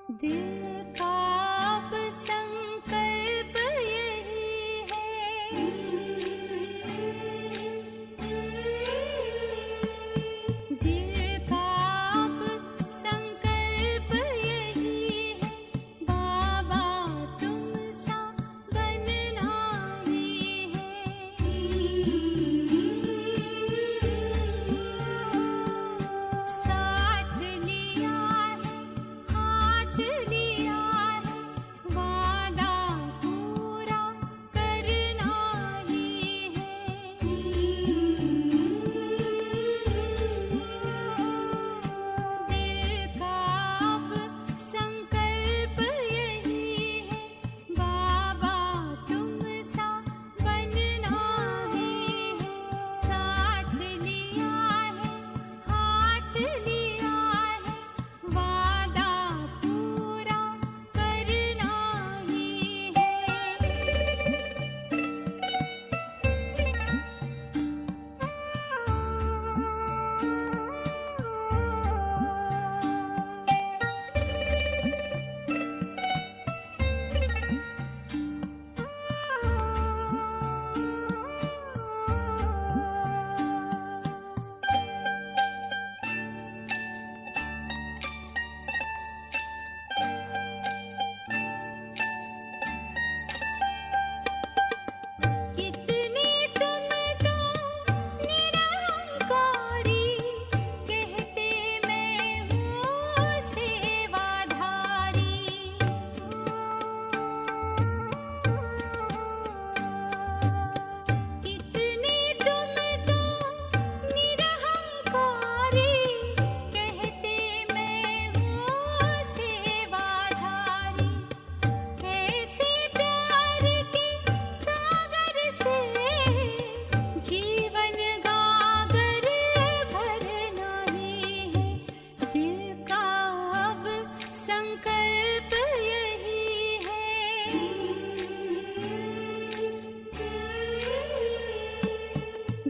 दिल का अब संकल्प यही है, दिल का अब संकल्प यही है, बाबा तुम सा बनना ही है। साथ लिया है, हाथ लिया है, वादा पूरा करना ही है। दिल का अब संकल्प यही है, बाबा तुम सा बनना ही है। साथ लिया है, हाथ लिया है, वादा पूरा करना ही है। कितने तुम तो निरहंकारी, कहते मैं हूँ सेवाधारी। कितने तुम तो निरहंकारी, कहते मैं हूँ सेवाधारी। ऐसे प्यार के सागर से जीवन गागर भरना ही है। दिल का अब संकल्प यही है,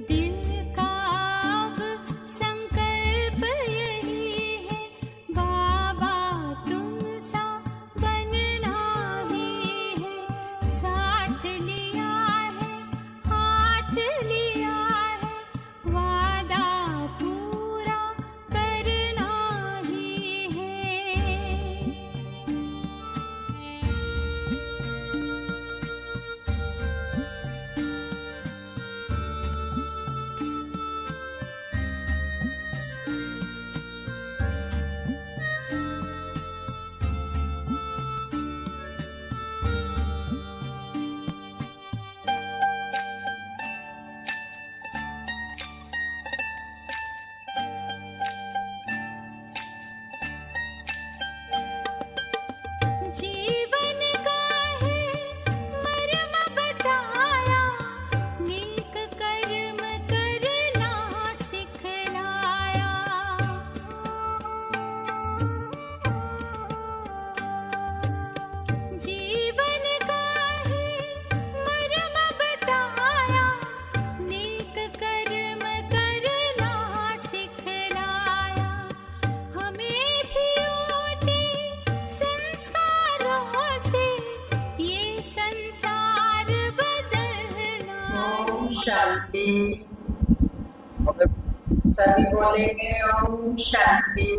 दिल का अब संकल्प यही है, बाबा तुम सा बनना ही है। साथ लिया है, हाथ लिया है, वादा पूरा करना ही है। जीवन का है मर्म बताया, नेक कर्म करना सिखलाया। जीवन का है मर्म बताया, नेक कर्म करना सिखलाया। हमें भी ऊंचे संस्कारों से ये संसार बदलना। ओम शांति। सभी बोलेंगे ओम शांति।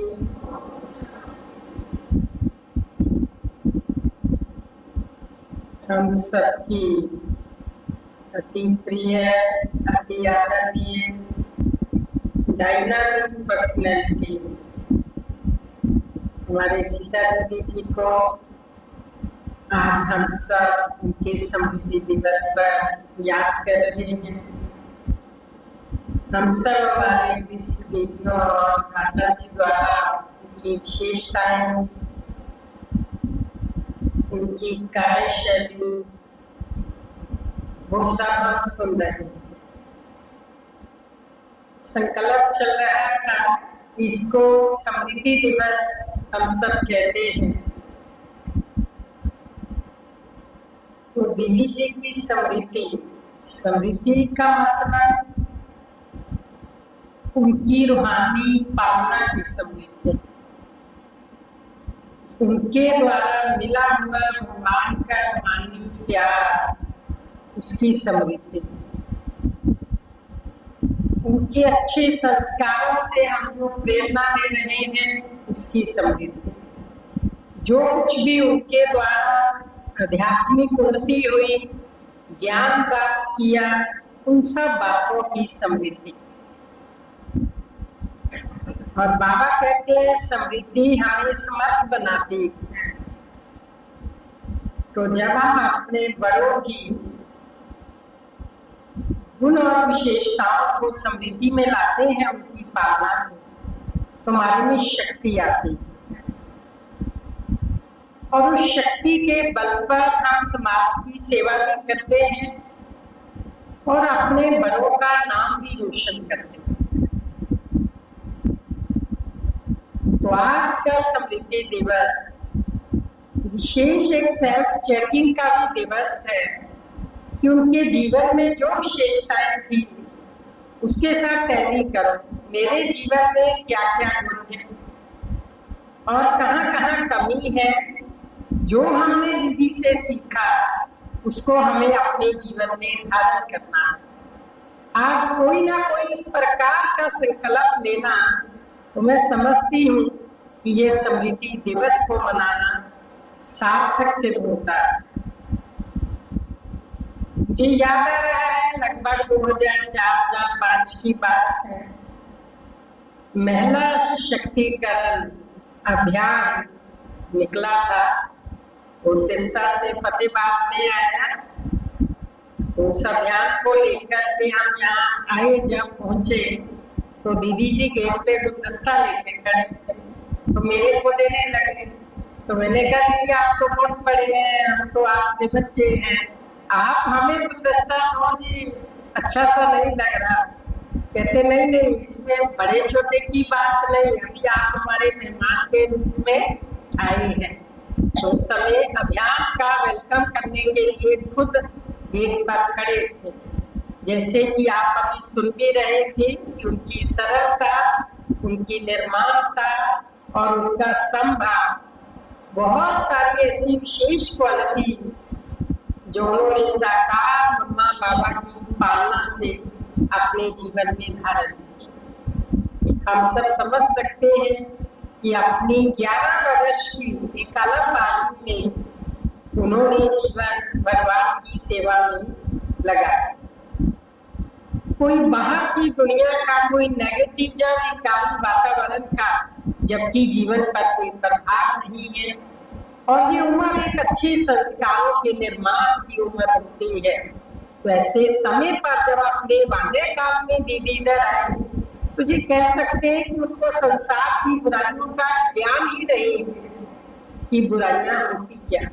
हम सबकी अति प्रिय, अति आदरणीय डायनामिक पर्सनैलिटी हमारे सीता दीदी जी को आज हम सब उनके स्मृति दिवस पर याद कर रहे हैं। हम सब हमारे इष्ट देवियों और माता जी द्वारा उनकी विशेषताएं, उनकी कार्यशैली, वो सब हम सुन रहे हैं। संकल्प चल रहा था, इसको स्मृति दिवस हम सब कहते हैं। तो दीदी जी की स्मृति, स्मृति का मतलब उनकी रूहानी पालना की स्मृति। उनके द्वारा मिला हुआ भगवान का रूहानी प्यार, उसकी समृद्धि, उनके अच्छे संस्कारों से हम जो प्रेरणा ले रहे हैं उसकी समृद्धि, जो कुछ भी उनके द्वारा आध्यात्मिक उन्नति हुई, ज्ञान प्राप्त किया, उन सब बातों की समृद्धि। और बाबा कहते हैं समृद्धि हमें समर्थ बनाती है। तो जब हम अपने बड़ों की गुण और विशेषताओं को समृद्धि में लाते हैं, उनकी पालना को, तो हमारे में शक्ति आती है और उस शक्ति के बल पर हम समाज की सेवा भी करते हैं और अपने बड़ों का नाम भी रोशन करते हैं। तो आज का समृद्धि दिवस विशेष एक सेल्फ चेकिंग का भी दिवस है कि उनके जीवन में जो विशेषताएं थी उसके साथ टैली करो, मेरे जीवन में क्या क्या गुण है और कहाँ कहाँ कमी है, जो हमने दीदी से सीखा उसको हमें अपने जीवन में धारण करना। आज कोई ना कोई इस प्रकार का संकल्प लेना, तो मैं समझती हूँ कि ये समृद्धि दिवस को मनाना सार्थक सिद्ध होता है। मुझे याद आ रहा है लगभग 2004-2005 की बात है, महिला सशक्तिकरण अभियान निकला था, वो सिरसा से फतेहाबाद में आया। तो उस अभियान को लेकर के हम यहाँ आए, जब पहुंचे तो दीदी जी गेट पे गुलदस्ता लेके खड़े थे, तो मेरे को देने लगे। तो मैंने कहा दीदी आप तो बहुत बड़े हैं, हम तो आपके बच्चे हैं, आप हमें गुलदस्ता दो जी, अच्छा सा नहीं लग रहा। कहते नहीं नहीं, इसमें बड़े छोटे की बात नहीं, अभी आप हमारे मेहमान के रूप में आए हैं। तो उस समय अभियान का वेलकम करने के लिए खुद गेट पर खड़े थे। जैसे कि आप अभी सुन भी रहे थे कि उनकी सरलता, उनकी निर्माणता और उनका संभाव, बहुत सारी ऐसी विशेष क्वालिटीज जो उन्होंने साकार मम्मा बाबा की पालना से अपने जीवन में धारण की। हम सब समझ सकते हैं कि अपनी 11 वर्ष की एक अलग आयु में उन्होंने जीवन भगवान की सेवा में लगाया। कोई बाहर की दुनिया का कोई नेगेटिव या विकारी वातावरण का जबकि जीवन पर कोई प्रभाव नहीं है, और ये उम्र एक अच्छे संस्कारों के निर्माण की उम्र होती है। तो ऐसे समय पर जब अपने बाल्यकाल में दीदी इधर आए, तो ये कह सकते हैं कि उनको संसार की बुराइयों का ज्ञान ही नहीं है कि बुराइयां होती क्या।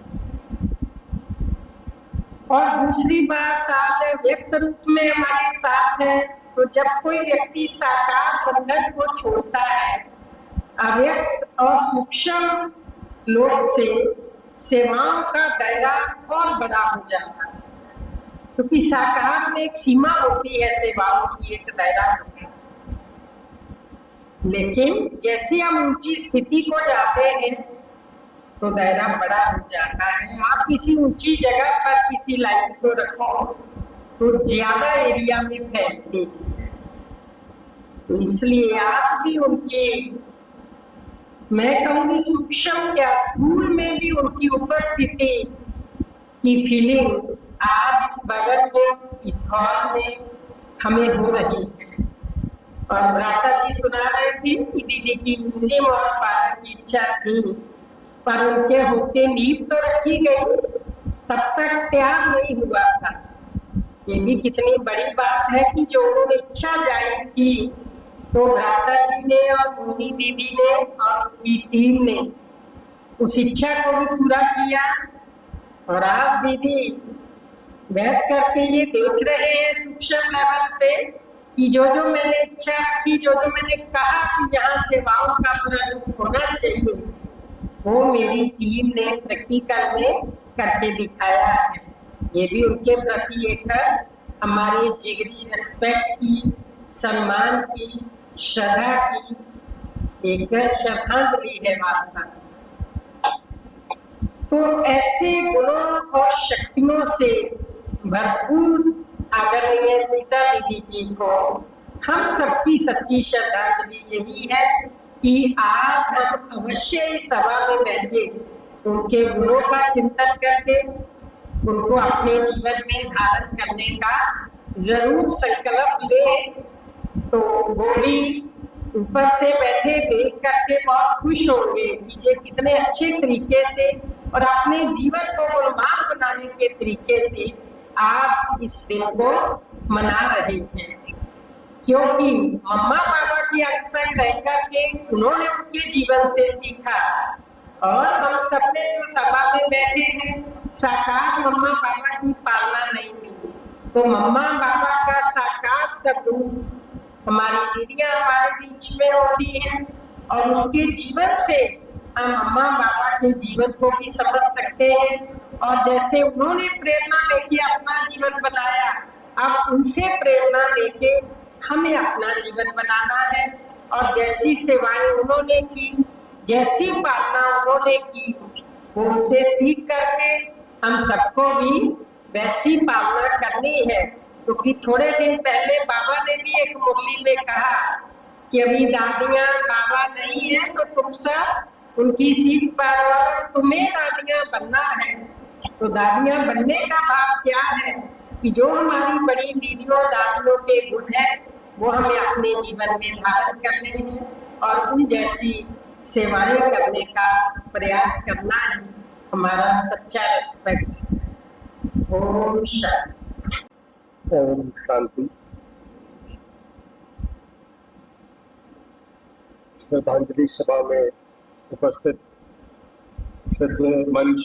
और दूसरी बात, आज व्यक्त रूप में हमारे साथ है। तो जब कोई व्यक्ति साकार बंधन को छोड़ता है, अव्यक्त और सूक्ष्म लोक से सेवाओं का दायरा और बड़ा हो जाता है, क्योंकि साकार में एक सीमा होती है, सेवाओं की एक दायरा होता है। लेकिन जैसे हम ऊंची स्थिति को जाते हैं तो दायरा बड़ा हो जाता है। आप किसी ऊंची जगह पर किसी लाइट को रखो तो ज्यादा एरिया में फैलती है। तो इसलिए आज भी उनकी, मैं कहूँगी सूक्ष्म या स्थूल में भी उनकी उपस्थिति की फीलिंग आज इस भवन में, इस हॉल में हमें हो रही है। और भ्राता जी सुना रहे थे कि दीदी की म्यूजियम और पार्क की इच्छा थी, पर उनके होते नींव तो रखी गई, तब तक तैयार नहीं हुआ था। ये भी कितनी बड़ी बात है कि जो उन्होंने इच्छा जाहिर की, तो भ्राता जी ने और मोनी दीदी ने और उनकी टीम ने उस इच्छा को भी पूरा किया। और आज दीदी बैठ करके ये देख रहे हैं सूक्ष्म लेवल पे कि जो जो मैंने इच्छा रखी, जो जो मैंने कहा कि यहाँ सेवाओं का पूरा रूप होना चाहिए, वो मेरी टीम ने प्रैक्टिकल में करके दिखाया है। ये भी उनके प्रति एक हमारी जिगरी रिस्पेक्ट की, सम्मान की, श्रद्धा की एक श्रद्धांजलि है वास्तव में। तो ऐसे गुणों और शक्तियों से भरपूर आदरणीय सीता दीदी जी को हम सबकी सच्ची श्रद्धांजलि यही है कि आज हम अवश्य इस सभा में बैठे उनके गुणों का चिंतन करके उनको अपने जीवन में धारण करने का जरूर संकल्प ले। तो वो भी ऊपर से बैठे देख करके बहुत खुश होंगे कि ये कितने अच्छे तरीके से और अपने जीवन को गुणवान बनाने के तरीके से आज इस दिन को मना रहे हैं, क्योंकि मम्मा पापा की अंग रह करके उन्होंने उनके जीवन से सीखा और हम सबने जो सभा में बैठे हैं साकार मम्मा पापा की पालना नहीं मिली, तो मम्मा पापा का साकार स्वरूप हमारी दीदियां हमारे बीच में होती हैं और उनके जीवन से हम मम्मा पापा के जीवन को भी समझ सकते हैं। और जैसे उन्होंने प्रेरणा लेके अपना जीवन बनाया, अब उनसे प्रेरणा लेके हमें अपना जीवन बनाना है और जैसी सेवाएं उन्होंने की, जैसी पालना उन्होंने की, वो उनसे सीख करके हम सबको भी वैसी पालना करनी है। क्योंकि थोड़े दिन पहले बाबा ने भी एक मुरली में कहा कि अभी दादियां बाबा नहीं है तो तुम सब उनकी सीट पर और तुम्हें दादियां बनना है। तो दादियां बनने का भाव क्या है कि जो हमारी बड़ी दीदियों दादियों के गुण है वो हमें अपने जीवन में धारण करने हैं और उन जैसी सेवाएं करने का प्रयास करना ही हमारा सच्चा रिस्पेक्ट। ओम शांति। ओम शांति। श्रद्धांजलि सभा में उपस्थित श्रद्धेय मंच,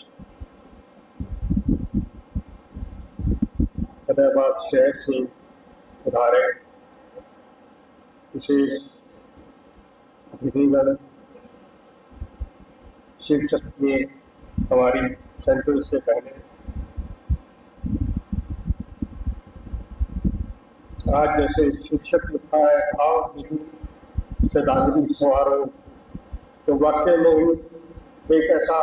फतेहाबाद शहर से उधारे विशेष अतिथिगण, शिव शक्ति हमारी सेंटर से पहले, आज जैसे शिक्षक लिखा है भाव विधि श्रद्धांजलि समारोह, तो वाकई में ही एक ऐसा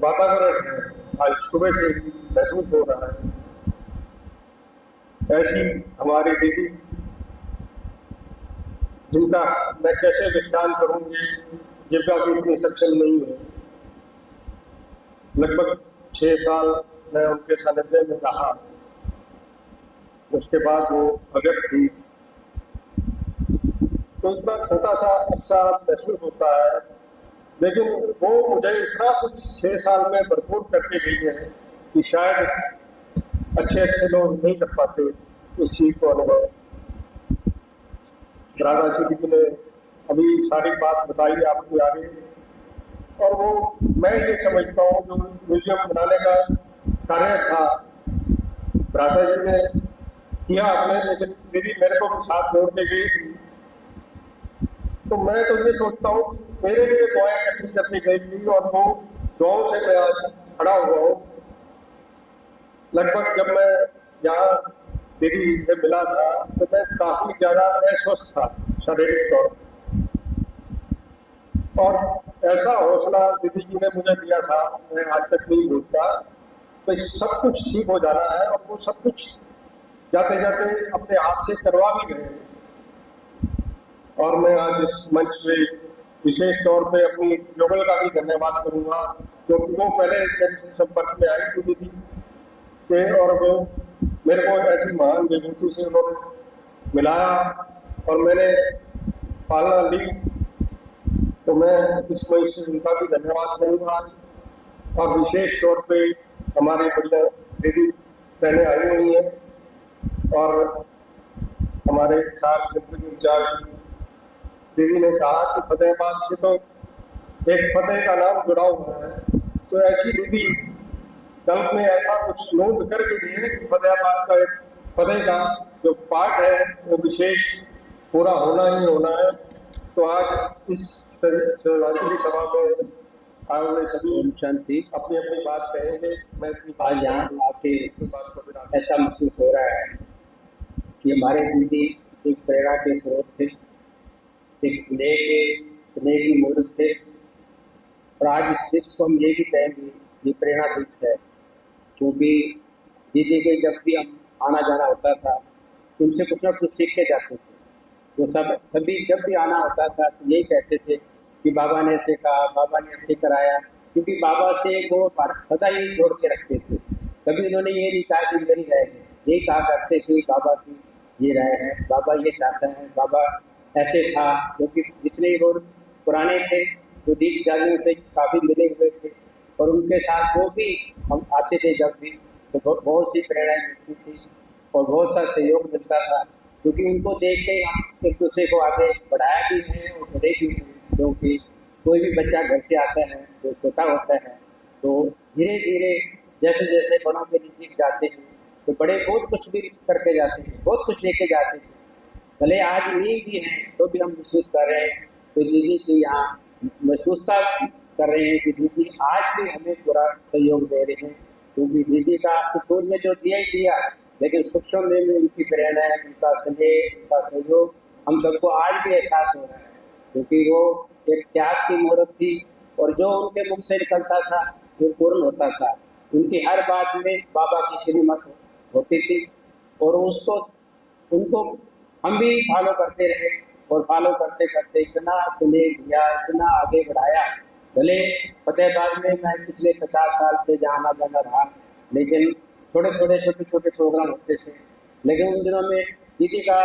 वातावरण है आज सुबह से महसूस हो रहा है। ऐसी हमारी दीदी जिनका मैं कैसे व्याख्यान करूँगी, जिनका भी इतनी सक्षम नहीं है। लगभग 6 साल मैं उनके सानिध्य में रहा, उसके बाद वो अगर थी, तो इतना छोटा सा अरसा महसूस होता है, लेकिन वो मुझे इतना कुछ 6 साल में भरपूर करके गई है कि शायद अच्छे लोग नहीं कर पाते इस चीज़ को अनुभव। राधा श्री जी ने अभी सारी बात बताई आपके आगे, और वो मैं ये समझता हूँ जो म्यूजियम बनाने का कार्य था राधा जी ने किया आपने, लेकिन दीदी मेरे को भी साथ जोड़ के गई थी। तो मैं तो ये सोचता हूँ मेरे लिए दुआएं इकट्ठी करनी गई थी और वो दुआओं से मैं आज खड़ा हुआ हूँ। लगभग जब मैं यहाँ दीदी से मिला था तो मैं काफ़ी ज़्यादा अस्वस्थ था शारीरिक तौर पर, और ऐसा हौसला दीदी जी ने मुझे दिया था मैं आज तक नहीं भूलता। तो सब कुछ ठीक हो जाना है, और वो सब कुछ जाते जाते अपने हाथ से करवा भी गए। और मैं आज इस मंच पे विशेष तौर पे अपनी योगल का भी धन्यवाद करूँगा, क्योंकि वो पहले मेरे से संपर्क में आई थी दीदी के, और वो मेरे को ऐसी महान विभूति से उन्होंने मिलाया और मैंने पालना ली। तो मैं इस मंच से उनका भी धन्यवाद करूँगा। और विशेष तौर पे हमारी बढ़िया दीदी बहनें आई हुई हैं, और हमारे साथ सेंट्रल इंचार्ज दीदी ने कहा कि फतेहाबाद से तो एक फतेह का नाम जुड़ा हुआ है, तो ऐसी दीदी कल में ऐसा कुछ नोट करके दिए कि फतेहाबाद का एक फतेह का जो पार्ट है वो विशेष पूरा होना ही होना है। तो आज इस श्रद्धांजलि सभा में आए हुए सभी शांति अपनी अपनी बात कहेंगे। मैं आज यहाँ आके ऐसा महसूस हो रहा है कि हमारे दीदी एक प्रेरणा के स्रोत थे, एक स्नेह की मूर्त थे। और आज इस दिवस को हम ये भी कहेंगे ये प्रेरणा वृक्ष है। क्योंकि दीदी के जब भी हम आना जाना होता था तो उनसे कुछ ना कुछ सीख के जाते थे। वो सभी जब भी आना होता था तो यही कहते थे कि बाबा ने ऐसे कहा, बाबा ने ऐसे कराया, क्योंकि बाबा से वो सदा ही जोड़ के रखते थे। कभी उन्होंने ये नहीं कहा कि मेरी राय है, यही कहा करते थे बाबा की ये राय है, बाबा ये चाहता है, बाबा ऐसे था। क्योंकि जितने वो पुराने थे वो दीप जालियों से काफ़ी मिले हुए थे और उनके साथ वो भी हम आते थे जब भी, तो बहुत सी प्रेरणाएँ मिलती थी और बहुत सा सहयोग मिलता था। क्योंकि उनको देख के हम एक दूसरे को आगे बढ़ाया भी है और बढ़े भी हैं। क्योंकि कोई भी बच्चा घर से आता है जो छोटा होता है तो धीरे धीरे जैसे जैसे बड़ों के नज़दीक जाते हैं तो बड़े बहुत कुछ भी करके जाते हैं, बहुत कुछ लेके जाते हैं। भले आज नहीं भी हैं तो भी हम महसूस कर रहे हैं तो दीदी की यहाँ महसूसता कर रहे हैं कि दीदी आज भी हमें पूरा सहयोग दे रहे हैं। क्योंकि दीदी का सुकून में जो दिया ही दिया, लेकिन सूक्ष्म में भी उनकी प्रेरणा है, उनका स्नेह, उनका सहयोग हम सबको आज भी एहसास हो रहा है। क्योंकि वो एक त्याग की मूर्त थी और जो उनके मुख से निकलता था वो पूर्ण होता था। उनकी हर बात में बाबा की श्रीमत होती थी और उसको उनको हम भी फॉलो करते रहे और फॉलो करते करते इतना सुने दिया, इतना आगे बढ़ाया। भले फतेहाबाद में मैं पिछले 50 साल से जहाँ आना जाना रहा, लेकिन थोड़े थोड़े छोटे छोटे प्रोग्राम होते थे, लेकिन उन दिनों में दीदी का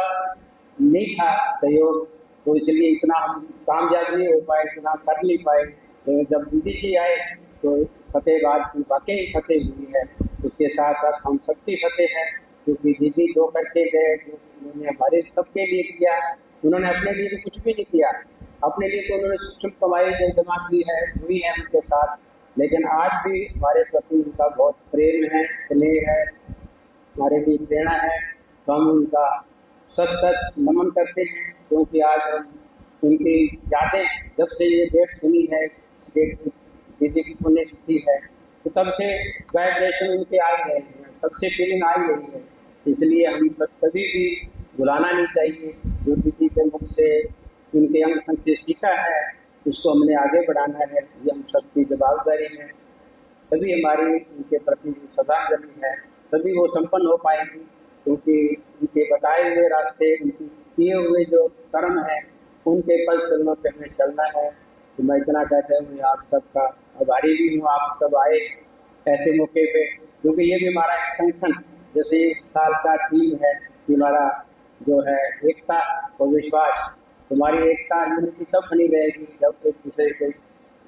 नहीं था सहयोग, तो इसलिए इतना हम कामयाब नहीं हो पाए, इतना कर नहीं पाए। तो जब दीदी जी आए तो फतेहाबाद की वाकई फतेह हुई है। उसके साथ साथ हम सबकी फतेह है, क्योंकि दीदी जो करके गए, जो उन्होंने हमारे सबके लिए किया, उन्होंने अपने लिए तो कुछ भी नहीं किया। अपने लिए तो उन्होंने सूक्ष्म कमाई जो जमा की है हुई है उनके साथ, लेकिन आज भी हमारे प्रति उनका बहुत प्रेम है, स्नेह है, हमारे लिए प्रेरणा है। तो हम उनका सच सच नमन करते हैं। क्योंकि आज हम उनकी यादें, जब से ये डेट सुनी है, इस डेट की दीदी की पुण्यतिथि है, तो तब से वाइब्रेशन उनके आ ही रहे हैं, तब से फीलिंग आ ही रही है। इसलिए हम सब कभी भी भुलाना नहीं चाहिए जो दीदी के मुख से, उनके अंग संग से सीखा है, उसको हमने आगे बढ़ाना है। ये हम सबकी जवाबदारी है। तभी हमारी उनके प्रति जो श्रद्धांजलि है तभी वो संपन्न हो पाएगी। क्योंकि उनके बताए हुए रास्ते, उनके किए हुए जो कर्म हैं, उनके पल चरणों पे हमें चलना है। तो मैं इतना कहते हुए आप सबका आभारी भी हूँ, आप सब आए ऐसे मौके पे, क्योंकि ये भी हमारा एक संगठन, जैसे इस साल का थीम है कि हमारा जो है एकता और विश्वास। तुम्हारी एकता यूनिटी तब बनी रहेगी जब एक दूसरे के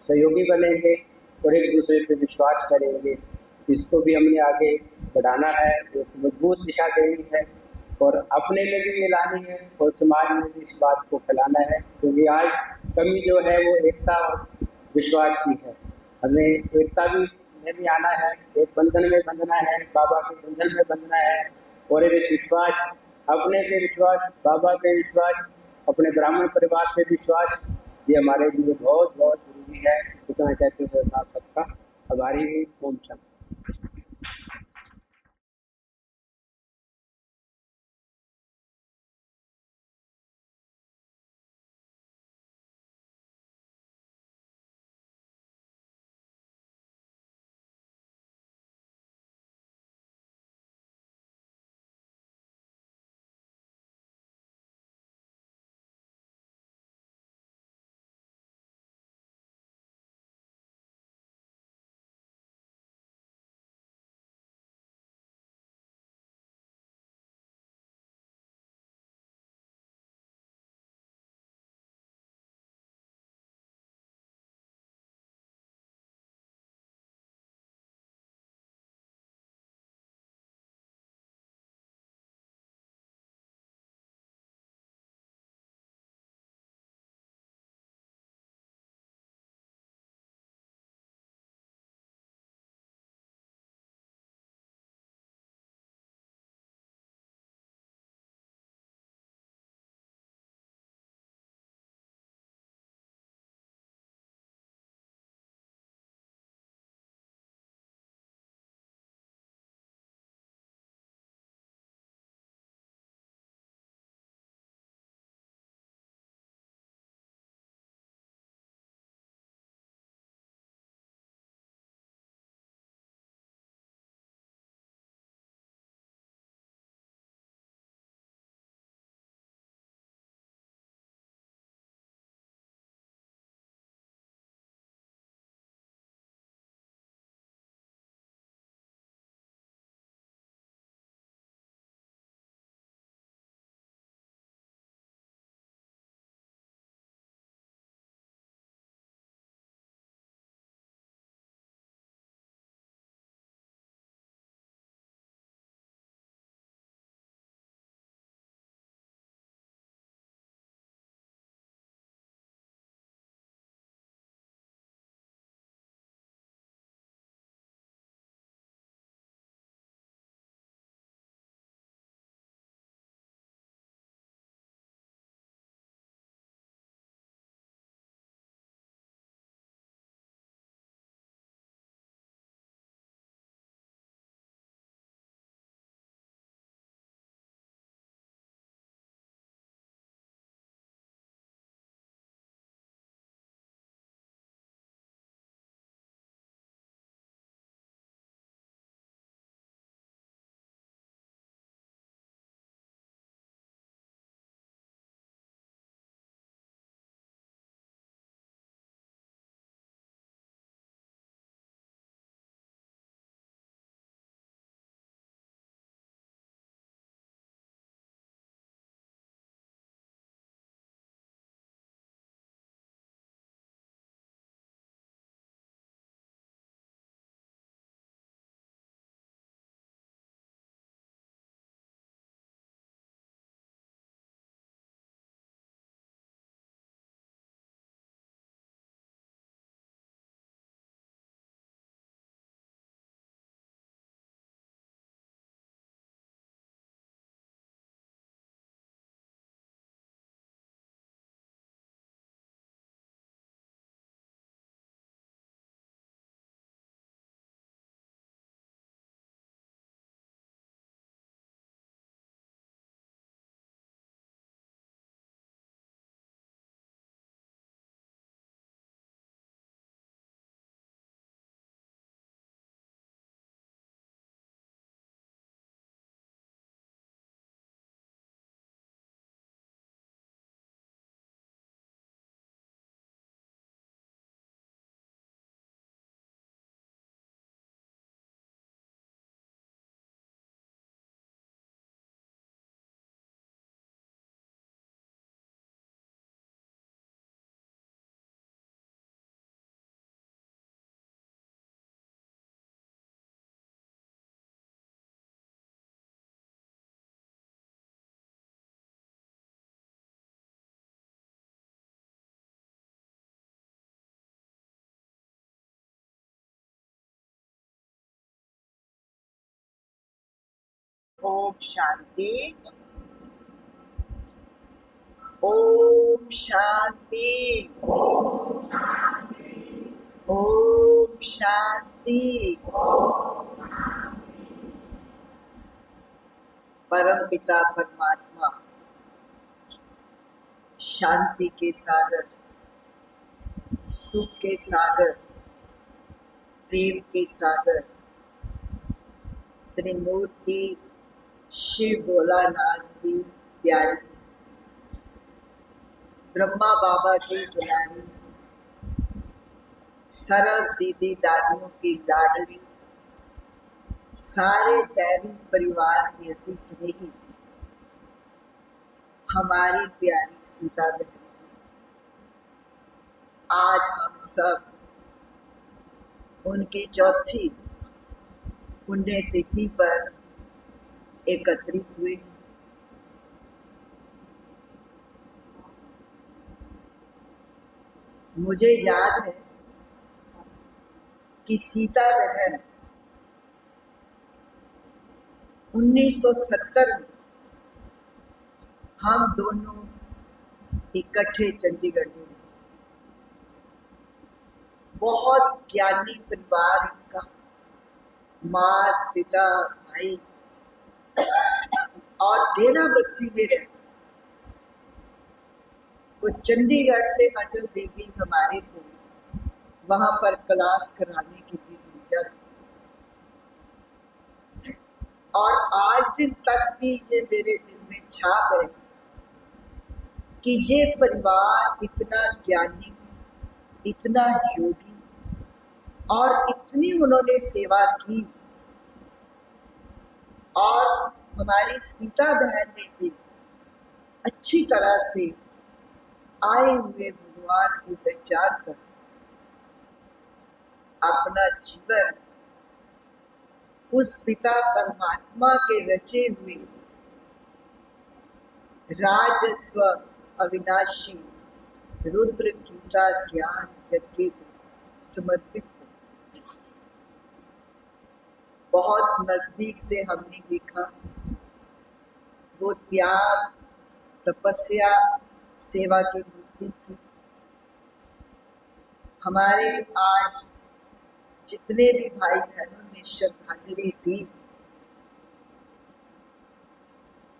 सहयोगी बनेंगे और एक दूसरे पे विश्वास करेंगे। इसको भी हमने आगे बढ़ाना है, एक मजबूत दिशा देनी है और अपने में भी ये लानी है और समाज में भी इस बात को फैलाना है। क्योंकि आज कमी जो है वो एकता और विश्वास की है। हमें एकता भी में भी आना है, एक बंधन में बंधना है, बाबा के बंधन में बंधना है और एक विश्वास, अपने पे विश्वास, बाबा पे विश्वास, अपने ब्राह्मण परिवार पे विश्वास, ये हमारे लिए बहुत बहुत जरूरी है। इतना कहते हुए आप सबका आभारी हूँ। ओम शांति। ओम शांति, ओम शांति, ओम शांति। परम पिता परमात्मा शांति के सागर, सुख के सागर, प्रेम के सागर, त्रिमूर्ति शिव भोलानाथ की प्यारी, ब्रह्मा बाबा की दुलारी, सरब दीदी दादियों की लाडली, सारे दैवी परिवार की अति स्नेही हमारी प्यारी सीता बहन जी, आज हम सब उनकी चौथी पुण्यतिथि पर एकत्रित हुए। मुझे याद है कि सीता बहन 1970 में हम दोनों इकट्ठे चंडीगढ़ में, बहुत ज्ञानी परिवार इनका, माता पिता भाई, और डेरा बस्सी में रहते थे। तो चंडीगढ़ से मजल दीदी हमारे को वहां पर क्लास कराने के लिए भेजा, और आज दिन तक भी ये मेरे दिल में छाप है कि ये परिवार इतना ज्ञानी, इतना योगी और इतनी उन्होंने सेवा की, और हमारी सीता बहन ने भी अच्छी तरह से आए हुए भगवान को पहचान कर अपना जीवन उस पिता परमात्मा के रचे हुए राजस्व अविनाशी रुद्र गीता ज्ञान यज्ञ को समर्पित कर। बहुत नजदीक से हमने देखा वो त्याग, तपस्या, सेवा की मूर्ति थी। हमारे आज जितने भी भाई बहनों ने श्रद्धांजलि दी,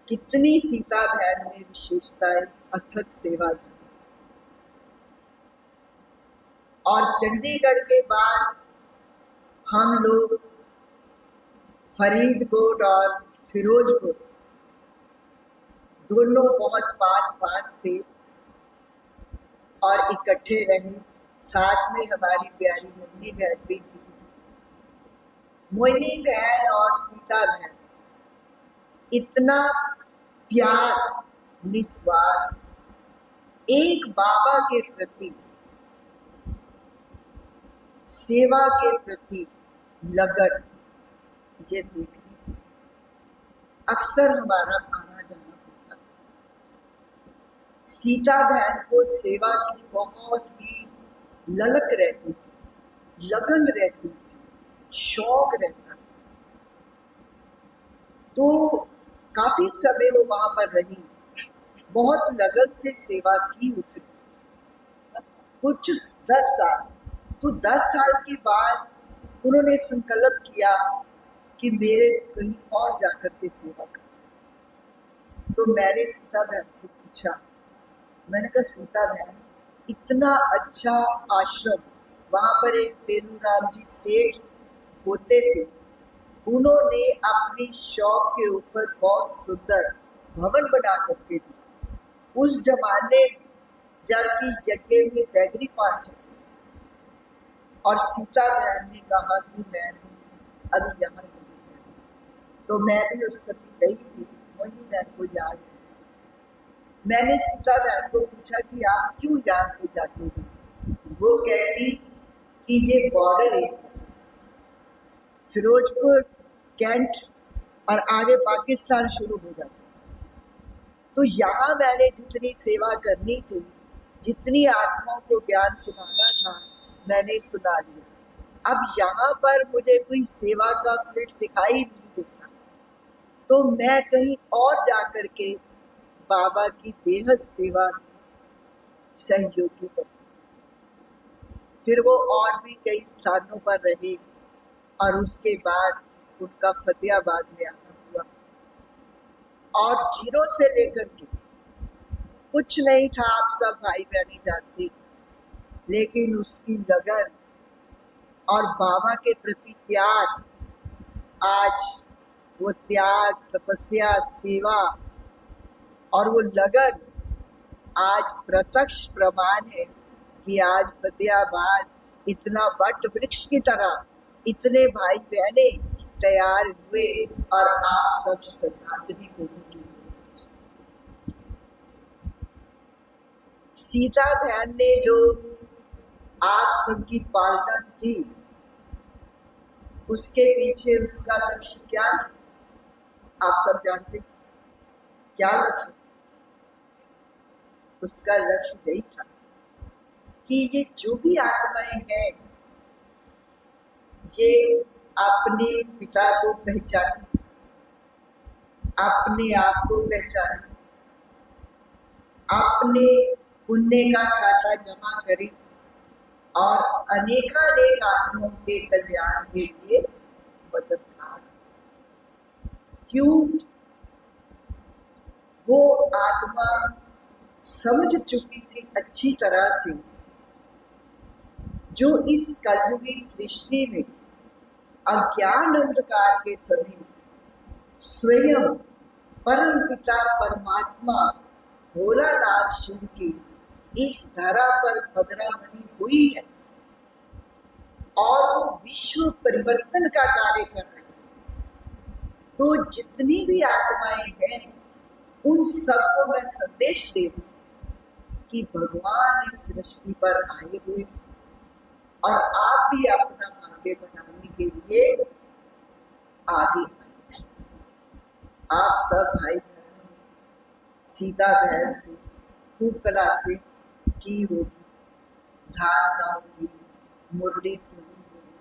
कितनी सीता बहन में विशेषताएं, अथक सेवा की। और चंडीगढ़ के बाद हम लोग फरीदकोट और फिरोजपुर दोनों बहुत पास पास थे और इकट्ठे रहे। साथ में हमारी प्यारी मोहिनी बहन भी थी। मोहिनी बहन और सीता बहन इतना प्यार, निस्वार्थ, एक बाबा के प्रति, सेवा के प्रति लगन, ये देखने अक्सर हमारा आना जाना होता था। सीता बहन को सेवा की बहुत ही ललक रहती थी, लगन रहती थी, शौक रहता था। तो काफी समय वो वहां पर रही, बहुत लगन से सेवा की उसने, कुछ 10 साल। तो 10 साल के बाद उन्होंने संकल्प किया कि मेरे कहीं और जाकर के सेवा कर। तो मैंने सीता बहन से पूछा, मैंने कहा सीता बहन, इतना अच्छा आश्रम, वहाँ पर एक तेलूराम जी सेठ होते थे, उन्होंने अपनी शौक के ऊपर बहुत सुंदर भवन बना करके दी। उस जमाने जबकि यज्ञ में बैगरी पाठ चलते थे, और सीता बहन ने कहा कि मैं अभी यहाँ नहीं। तो मैं भी उस समय गई थी, वही बहन को याद है। मैंने सीता बहन को पूछा कि आप क्यों यहाँ से जाते हो? वो कहती कि ये बॉर्डर एरिया, फिरोजपुर, कैंट और आगे पाकिस्तान शुरू हो जाता है। तो यहाँ मैंने जितनी सेवा करनी थी, जितनी आत्माओं को ज्ञान सुनाना था, मैंने सुना दिया। अब यहाँ पर मुझे कोई सेवा का फील्ड दिखाई नहीं देता। तो मैं कहीं और जाकर के बाबा की बेहद सेवा में सहयोगी बनी। फिर वो और भी कई स्थानों पर रहे और उसके बाद उनका फतेहाबाद में आना हुआ। और जीरो से लेकर के कुछ नहीं था, आप सब भाई बहनी जानते, लेकिन उसकी लगन और बाबा के प्रति प्यार, आज वो त्याग, तपस्या, सेवा और वो लगन आज प्रत्यक्ष प्रमाण है कि आज फतेहाबाद इतना वट वृक्ष की तरह इतने भाई बहने तैयार हुए और आप सब श्रद्धांजलि देने के लिए। सीता बहन ने जो आप सबकी पालना की, उसके पीछे उसका लक्ष्य क्या था? आप सब जानते क्या लक्ष्य था? उसका लक्ष्य यही था कि ये जो भी आत्माएं हैं, ये अपने पिता को पहचाने, अपने आप को पहचाने, अपने पुण्य का खाता जमा करें और अनेकानेक आत्माओं के कल्याण के लिए मददगार। क्यों? वो आत्मा समझ चुकी थी अच्छी तरह से जो इस कलयुगी सृष्टि में अज्ञान अंधकार के समय स्वयं परम पिता परमात्मा भोलानाथ शिव की इस धरा पर पधरामणि हुई है और वो विश्व परिवर्तन का कार्य कर रहे हैं। तो जितनी भी आत्माएं हैं, उन सबको मैं संदेश दे दूं कि भगवान इस सृष्टि पर आए हुए और आप भी अपना भाग्य बनाने के लिए आगे आए। आप सब भाई बहनों ने सीता बहन से खूब कला से की होगी, धारणा होगी, मुरली सुनी होगी।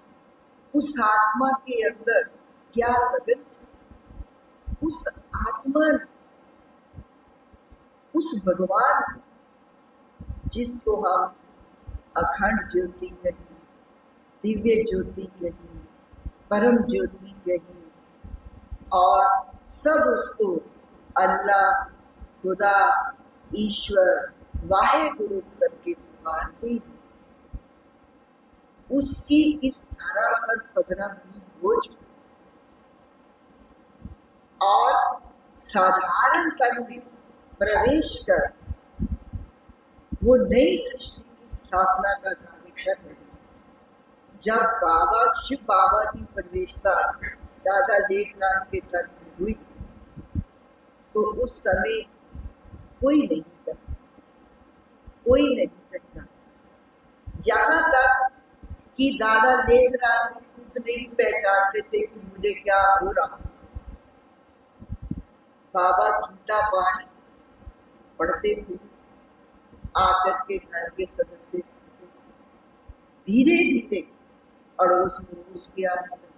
उस आत्मा के अंदर क्या लगन थी? उस आत्मा ने, उस भगवान जिसको हम अखंड ज्योति कहें, दिव्य ज्योति कहें, परम ज्योति कहें और सब उसको अल्लाह, खुदा, ईश्वर, वाहेगुरु करके पुकारते हैं, उसकी इस धारा पर पधरामणि हो चुकी और साधारण तन में प्रवेश कर वो नई सृष्टि की स्थापना का कार्य कर रहे थे। जब बाबा शिव बाबा की प्रवेशता दादा लेखराज के तन में हुई तो उस समय कोई नहीं जानता, कोई नहीं पहचानता। यहाँ तक कि दादा लेखराज भी खुद नहीं पहचानते थे कि मुझे क्या हो रहा। बाबा गीता पाठ पढ़ते थे, आकर के घर के सदस्य सुनते थे। धीरे धीरे अड़ोस पड़ोस के आने लगे।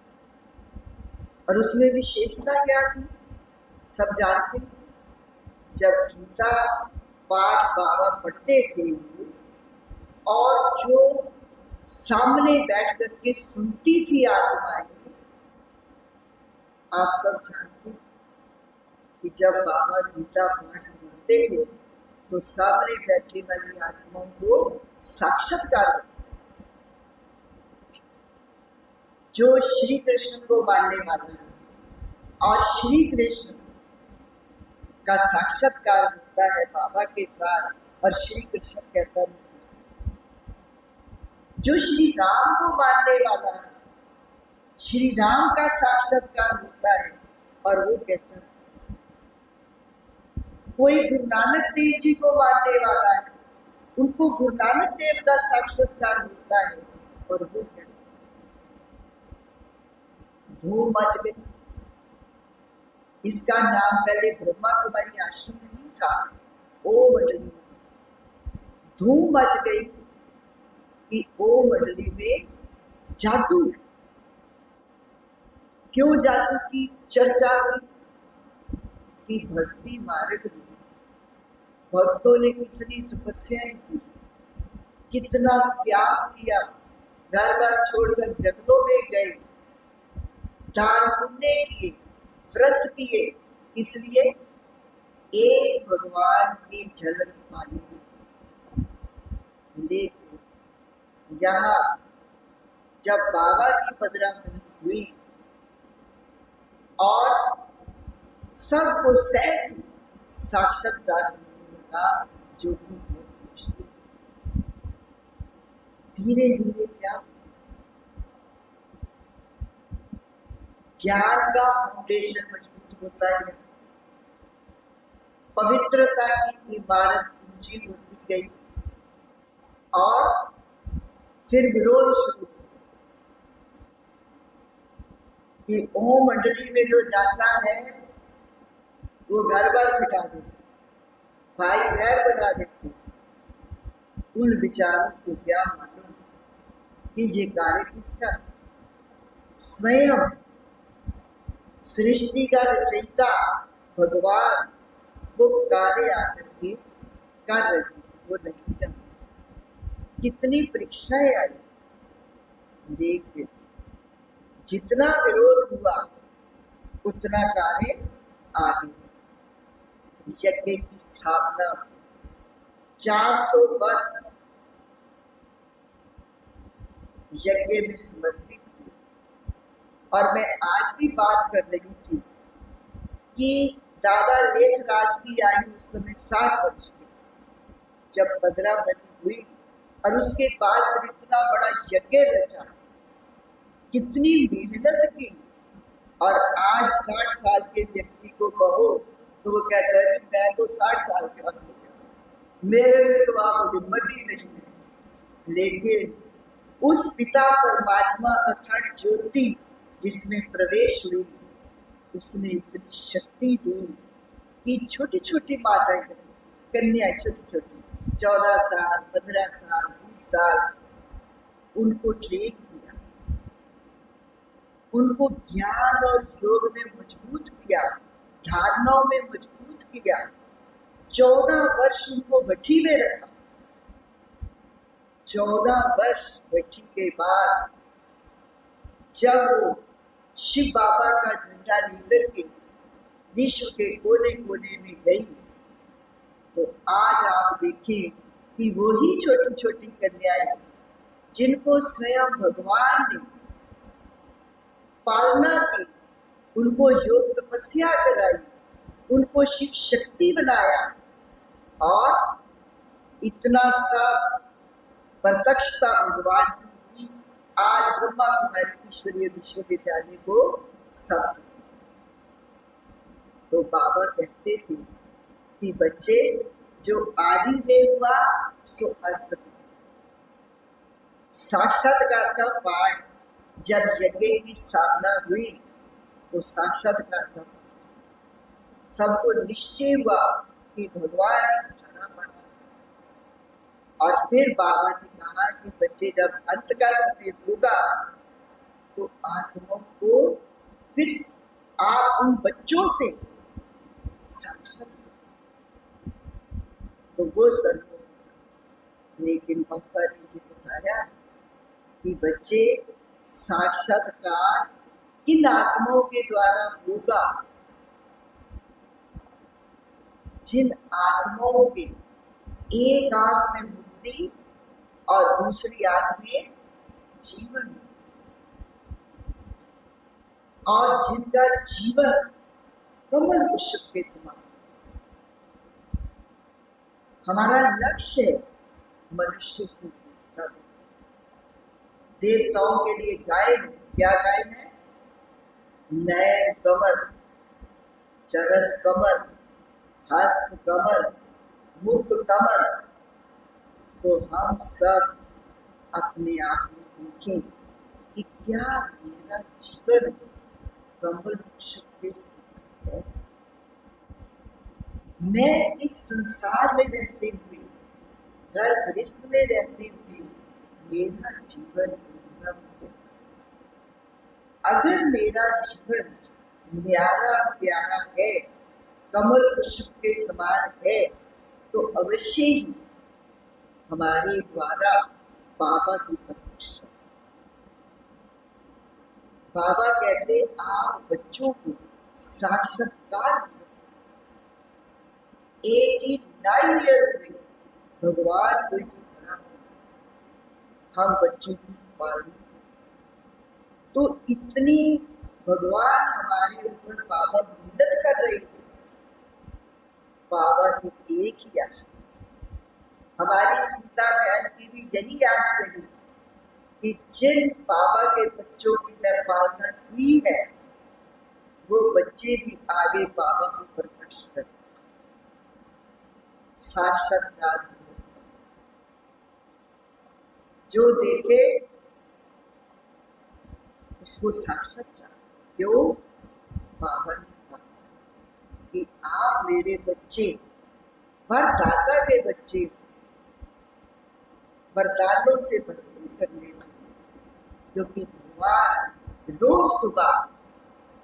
और उसमें विशेषता क्या थी सब जानते। जब गीता पाठ बाबा पढ़ते थे और जो सामने बैठ करके सुनती थी आत्माएं, आप सब जानते कि जब बाबा गीता पाठ सुनाते थे तो सामने बैठने वाली आत्माओं को साक्षात्कार होता था। जो श्री कृष्ण को मानने वाला है और श्री कृष्ण का साक्षात्कार होता है बाबा के साथ और श्री कृष्ण कहता है जो श्री राम को मानने वाला है, श्री राम का साक्षात्कार होता है और वो कहता है। कोई गुरु नानक देव जी को मानने वाला है, उनको गुरु नानक देव का साक्षात्कार होता है और वो कहता है। धूम मच गई। इसका नाम पहले ब्रह्मा कुमारी आश्रम में नहीं था, ओ मंडली। धूम मच गई कि ओ मंडली में जादू। क्यों जादू की चर्चा हुई? कि भक्ति मार्ग में भक्तों ने कितनी तपस्याएं की, कितना त्याग किया, घर बार छोड़कर जंगलों में गए, दान पुण्य किए, व्रत किए, इसलिए एक भगवान की झलक पानी। लेकिन यहाँ जब बाबा की पदरामनी हुई और सबको सहज साक्षात्कार का जो धीरे धीरे क्या ज्ञान का फाउंडेशन मजबूत होता है, पवित्रता की इमारत ऊंची होती गई और फिर विरोध शुरू कि ओम मंडली में जो जाता है वो घर बार बिठा देते, भाई बहन बना देते। उन विचारों को क्या मालूम कि ये कार्य किसका? स्वयं सृष्टि का रचयिता भगवान वो कार्य आकर के कर रहे, वो नहीं जानते। कितनी परीक्षाएं आई, लेकिन जितना विरोध हुआ उतना कार्य आगे। यज्ञ की स्थापना 400 वर्ष यज्ञ में समर्पित हुई। और मैं आज भी बात कर रही थी कि दादा लेखराज की आयु उस समय 60 वर्ष की थी जब पदरामनी हुई, और उसके बाद फिर इतना बड़ा यज्ञ रचा, कितनी मेहनत की। और आज 60 साल के व्यक्ति को कहो तो वो कहता है मैं तो 60 साल के बाद हो गया, मेरे में तो आप हिम्मत ही नहीं है। लेकिन उस पिता परमात्मा अखंड ज्योति जिसमें प्रवेश हुई, उसने इतनी शक्ति दी कि छोटी छोटी माताएं, कन्या छोटी छोटी 14 साल 15 साल 20 साल, उनको ट्रेन किया, उनको ज्ञान और योग में मजबूत किया, धारणाओं में मजबूत किया। 14 वर्ष उनको भट्ठी में रखा। 14 वर्ष भट्ठी के बाद जब वो शिव बाबा का झंडा लेकर के विश्व के कोने कोने में गई, तो आज आप देखें कि वही छोटी छोटी कन्याएं जिनको स्वयं भगवान ने पालना की, उनको योग तपस्या कराई, उनको शिव शक्ति बनाया, और इतना सा प्रत्यक्षता भगवान की भी आज ब्रह्मा कुमारी ईश्वरीय विश्वविद्यालय को समझ। तो बाबा कहते थे कि बच्चे जो आदि में हुआ सो अंत में। साक्षात्कार का पाठ जब यज्ञ की स्थापना हुई तो साक्षात्कार का पाठ सबको निश्चय हुआ कि भगवान इस तरह बना। और फिर बाबा ने कहा कि बच्चे जब अंत का समय होगा तो आत्माओं को फिर आप उन बच्चों से साक्षात, तो वो समय। लेकिन पापा ने मुझे बताया कि बच्चे साक्षात्कार किन आत्माओं के द्वारा होगा? जिन आत्माओं के एक आंख में मुक्ति और दूसरी आंख में जीवन, और जिनका जीवन कमल पुष्प के समान। हमारा लक्ष्य है मनुष्य से देवताओं के लिए गायन। क्या गायन है? नयन कमल, चरण कमल, हस्त कमल, मुख कमल। तो हम सब अपने आप में देखें कि क्या मेरा जीवन कमल पुष्प के समान है? मैं इस संसार में रहते हुए, घर गृहस्थ में रहते हुए, मेरा जीवन है। अगर मेरा जीवन न्यारा प्यारा है कमल पुष्प के समान है तो अवश्य ही हमारे द्वारा बाबा की प्रतीक्षा। बाबा कहते आप बच्चों को साक्षात्कार 89 ईयर में भगवान को इस तरह हम बच्चों की पालना, तो इतनी भगवान हमारे ऊपर बाबा मदद कर रहे हैं। बाबा की एक ही आशा, हमारी सीता बहन की भी यही आशा रही कि जिन बाबा के बच्चों की मैं पालना की है वो बच्चे भी आगे बाबा को प्रत्यक्ष कर साक्षात्कार जो देखे उसको साक्षात्कार। क्यों? बाबा ने कहा कि आप मेरे बच्चे, वरदाता के बच्चे, वरदानों से भरपूर करने वाले, क्योंकि भगवान रोज सुबह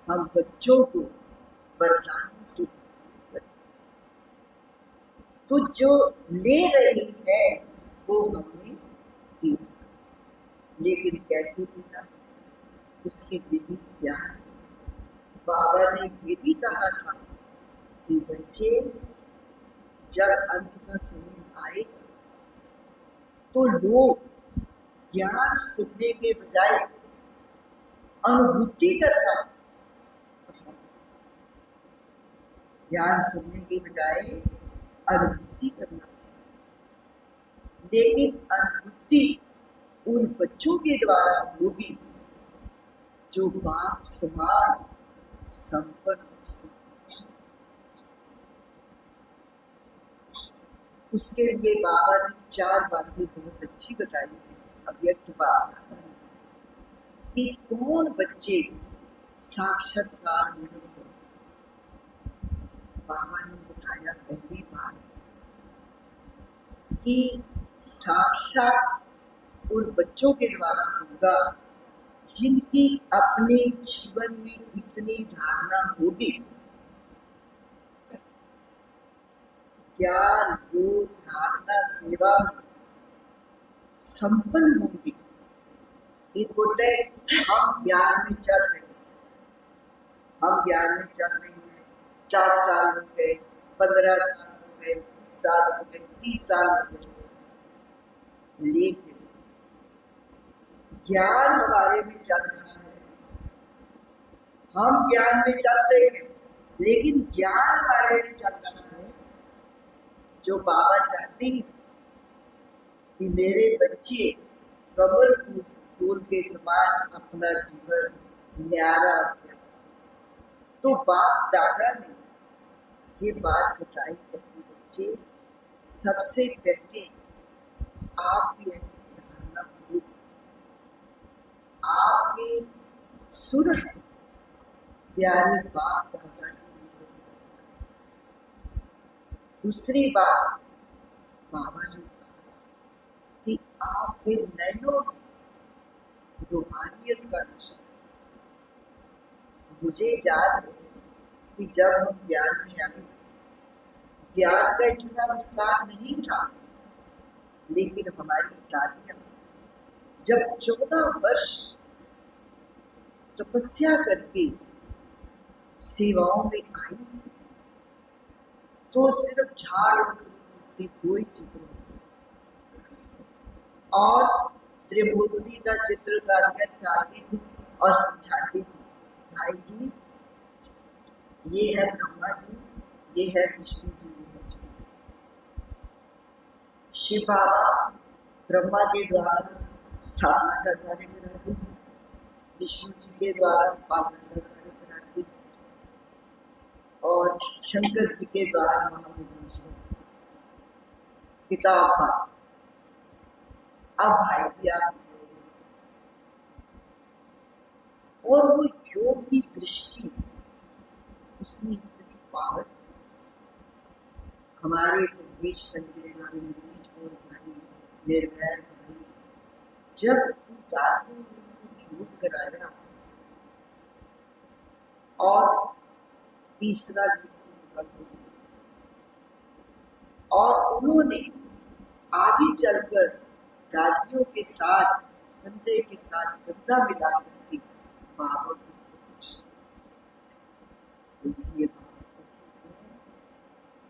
हम बच्चों को वरदानों से भरपूर करते। तो जो ले रही है वो हमने दी, लेकिन कैसे देना उसकी विधि क्या है? बाबा ने ये भी कहा था कि बच्चे जब अंत का समय आएगा तो लोग ज्ञान सुनने के बजाय अनुभूति करना पसंद, ज्ञान सुनने के बजाय अनुभूति करना पसंद। लेकिन अनुभूति उन बच्चों के द्वारा होगी जो बाप समान संपन्न हो। उसके लिए बाबा ने 4 बातें बहुत अच्छी बताई है। अव्यक्त बात कि कौन बच्चे साक्षात्कार हो। बाबा ने बताया पहली बात कि साक्षात उन बच्चों के द्वारा होगा जिनकी अपने जीवन में इतनी धारणा होगी, ज्ञान योग धारणा सेवा में संपन्न होंगे। एक होता है हम ज्ञान में चल रहे हैं, हम ज्ञान में चल रहे हैं, 4 साल हो गए, 15 साल हो गए, 20 साल हो गए, 30 साल हो गए, लेकिन ज्ञान हमारे में चल रहा है, हम ज्ञान में चल रहे हैं, लेकिन ज्ञान हमारे में चल रहा है। जो बाबा चाहते हैं कि मेरे बच्चे कमल फूल के समान अपना जीवन न्यारा किया, तो बाप दादा ने ये बात बताई अपने बच्चे सबसे पहले आपकी ऐसी धारणा हो, आपके सूरत से प्यारे बाप दादा की। दूसरी बात बाबा ने कहा कि आपके नैनों में रूहानियत का नशा। मुझे याद है कि जब हम ज्ञान में आए, ज्ञान का इतना विस्तार नहीं था, लेकिन हमारी दादियाँ जब 14 वर्ष तपस्या करके सेवाओं में आई थी, तो सिर्फ झाड़ मूर्ति 2 ही चित्र होते और त्रिमूर्ति का चित्र दादियाँ निकालती थी और समझाती थी, भाई जी ये है ब्रह्मा जी, ये है विष्णु जी, ये है शिव बाबा ब्रह्मा के द्वारा स्थापना का कार्य कराती थी, विष्णु जी के द्वारा पालना का कार्य कराती थी और शंकर जी के द्वारा महाविनाश किताब का। अब भाई जी आप और वो योग की दृष्टि उसमें इतनी पावर थी। हमारे जगदीश संजय भाई, बीजपुर भाई, निर्भय भाई, जब दादू ने योग कराया और तीसरा गीत पग हुई। और उन्होंने आगे चलकर दादियों के साथ, कंधे के साथ कंधा मिलाकर के बाबा को प्रतीक्षा। तो इसलिए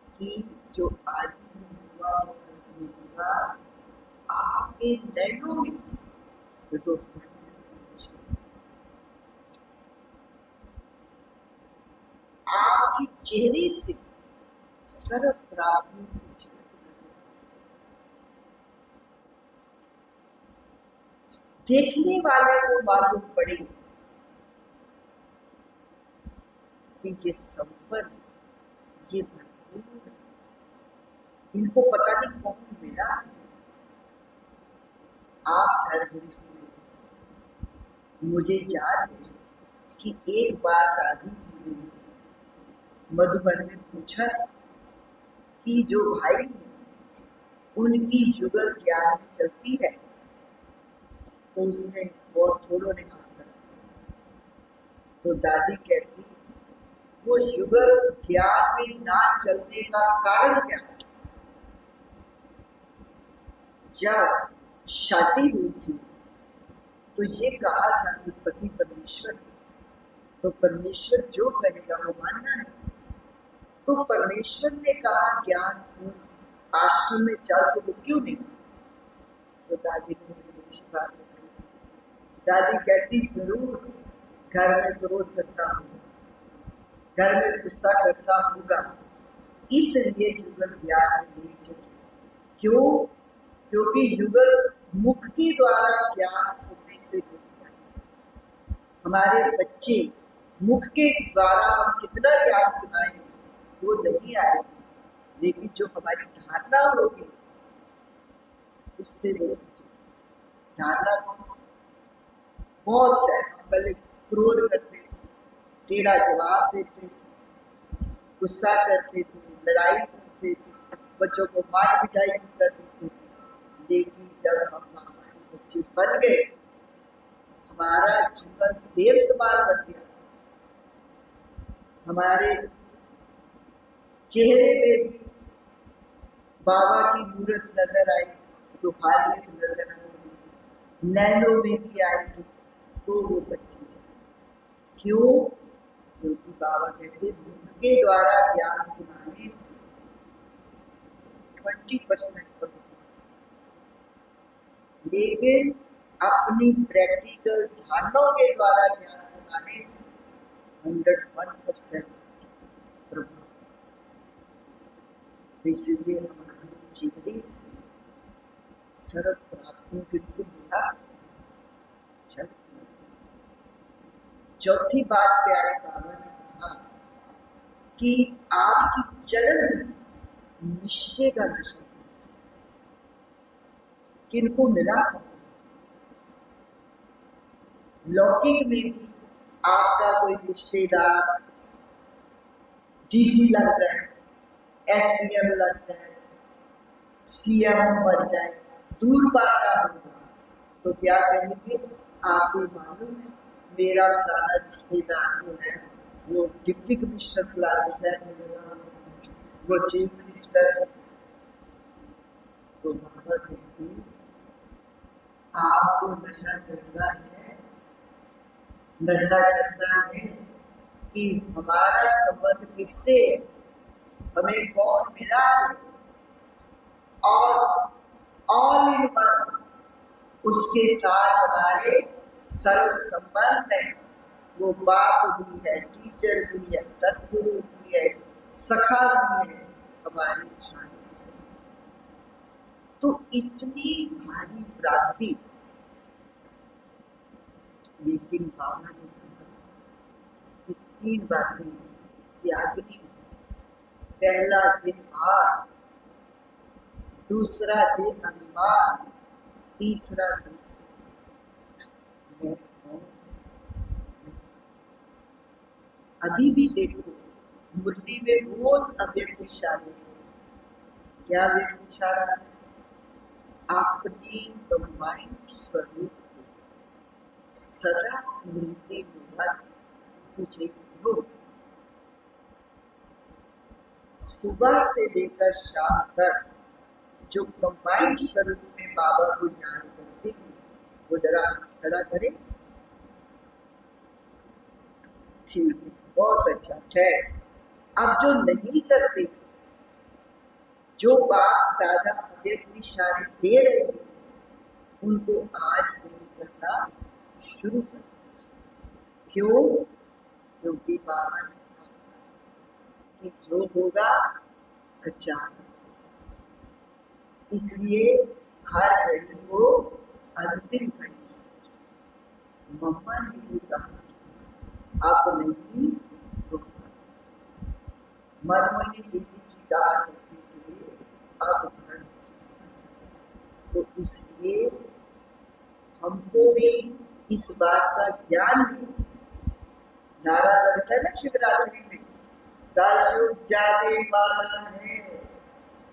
कि जो आदमी में हुआ हुआ आपके नैनों में तो आपके चेहरे से सर्व प्राप्तियों की झलक नजर आनी चाहिए। देखने वाले को मालूम पड़े कि ये संपन्न, ये भरपूर, इनको पता नहीं कौन मिला। आप हर गृहस्थ में, मुझे याद है कि एक बार दादी जी ने मधुबन में पूछा था कि जो भाई हैं उनकी युगल ज्ञान में चलती है, तो उसने बहुत थोड़ों ने हाथ करा। तो दादी कहती वो युगल ज्ञान में ना चलने का कारण क्या है? जब शादी हुई थी तो ये कहा था कि पति परमेश्वर, तो परमेश्वर जो कहेगा वो मानना है। तो परमेश्वर ने कहा ज्ञान सुन, आश्रम में चल, तो वो क्यों नहीं? तो दादी ने बड़ी अच्छी बात कही। दादी कहती जरूर घर में क्रोध करता हूँ, घर में गुस्सा करता होगा, इसलिए युगल ज्ञान में नहीं चलती। क्यों? क्योंकि युगल मुख के द्वारा ज्ञान सुनने से नहीं आए। हमारे बच्चे मुख के द्वारा हम कितना ज्ञान सुनाएं वो नहीं आए, लेकिन जो हमारी धारणा होगी उससे वो धारणा कौन सी? बहुत से हम पहले क्रोध करते थे, टेढ़ा जवाब देते थे, गुस्सा करते थे, लड़ाई करते थे, बच्चों को मार पिटाई भी कर देते थे। लेकिन जब हम हमारे बच्चे बन गए, हमारा जीवन देव समान बन गया, हमारे चेहरे में भी बाबा की मूर्त नजर आई, रूहानियत नजर आई, नैनों में भी आएगी, तो वो बच्चे जाए। क्यों? क्योंकि बाबा कहते मुख के द्वारा ज्ञान सुनाने से 20% लेकिन अपनी प्रैक्टिकल ध्यानों के द्वारा ज्ञान सुनाने से 101% प्रभाव। इसलिए हमारे चेहरे से सर्व प्राप्तियों के लिए मिला चल। चौथी बात प्यारे बाबा ने कहा कि आपकी चलन में निश्चय का नशा किनको मिला? लौकिक में भी आपका कोई रिश्तेदार डीसी लग जाए, एसपीएम लग जाए, सीएम बन जाए, दूर बात का होगा, तो क्या कहेंगे? आपको मालूम है मेरा फलाना रिश्तेदार जो है वो डिप्टी कमिश्नर फलाने शहर में लगा, वो चीफ मिनिस्टर है। तो बाबा कहती आपको नशा चढ़ता है, नशा चढ़ता है कि हमारा संबंध किससे, हमें कौन मिला है, और ऑल इन वन उसके साथ हमारे सर्व संबंध है। वो बाप भी है, टीचर भी है, सतगुरु भी है, सखा भी है हमारे साथ से। तो इतनी भारी प्राप्ति, लेकिन बाबा ने कहा कि 3 बातें त्यागनी। पहला देहभाव, दूसरा देह अभिमान, तीसरा देश। अभी भी देखो मुरली में रोज अव्यक्त इशारे। क्या अव्यक्त इशारा है? अपने कंबाइंड स्वरूप को सदा स्मृति में रख विजयी हो। सुबह से लेकर शाम तक जो कंबाइंड स्वरूप में बाबा को ध्यान करते हैं, वो जरा हाथ खड़ा करें। ठीक है, बहुत अच्छा, थैंक्स। अब जो नहीं करते, जो बाप दादा अव्यक्त इशारे दे रहे हैं, उनको आज से ही करना शुरू करना चाहिए। क्यों? क्योंकि बाबा ने कहा कि जो होगा अचानक, इसलिए हर घड़ी को अंतिम घड़ी से। मम्मा ने भी कहा अब नहीं तो मनमोहनी दीदी जी कहा करती थी अब घर। तो इसलिए हमको भी इस बात का ज्ञान है। नारा लगता है ना शिवरात्रि में, कलयुग जाने वाला है,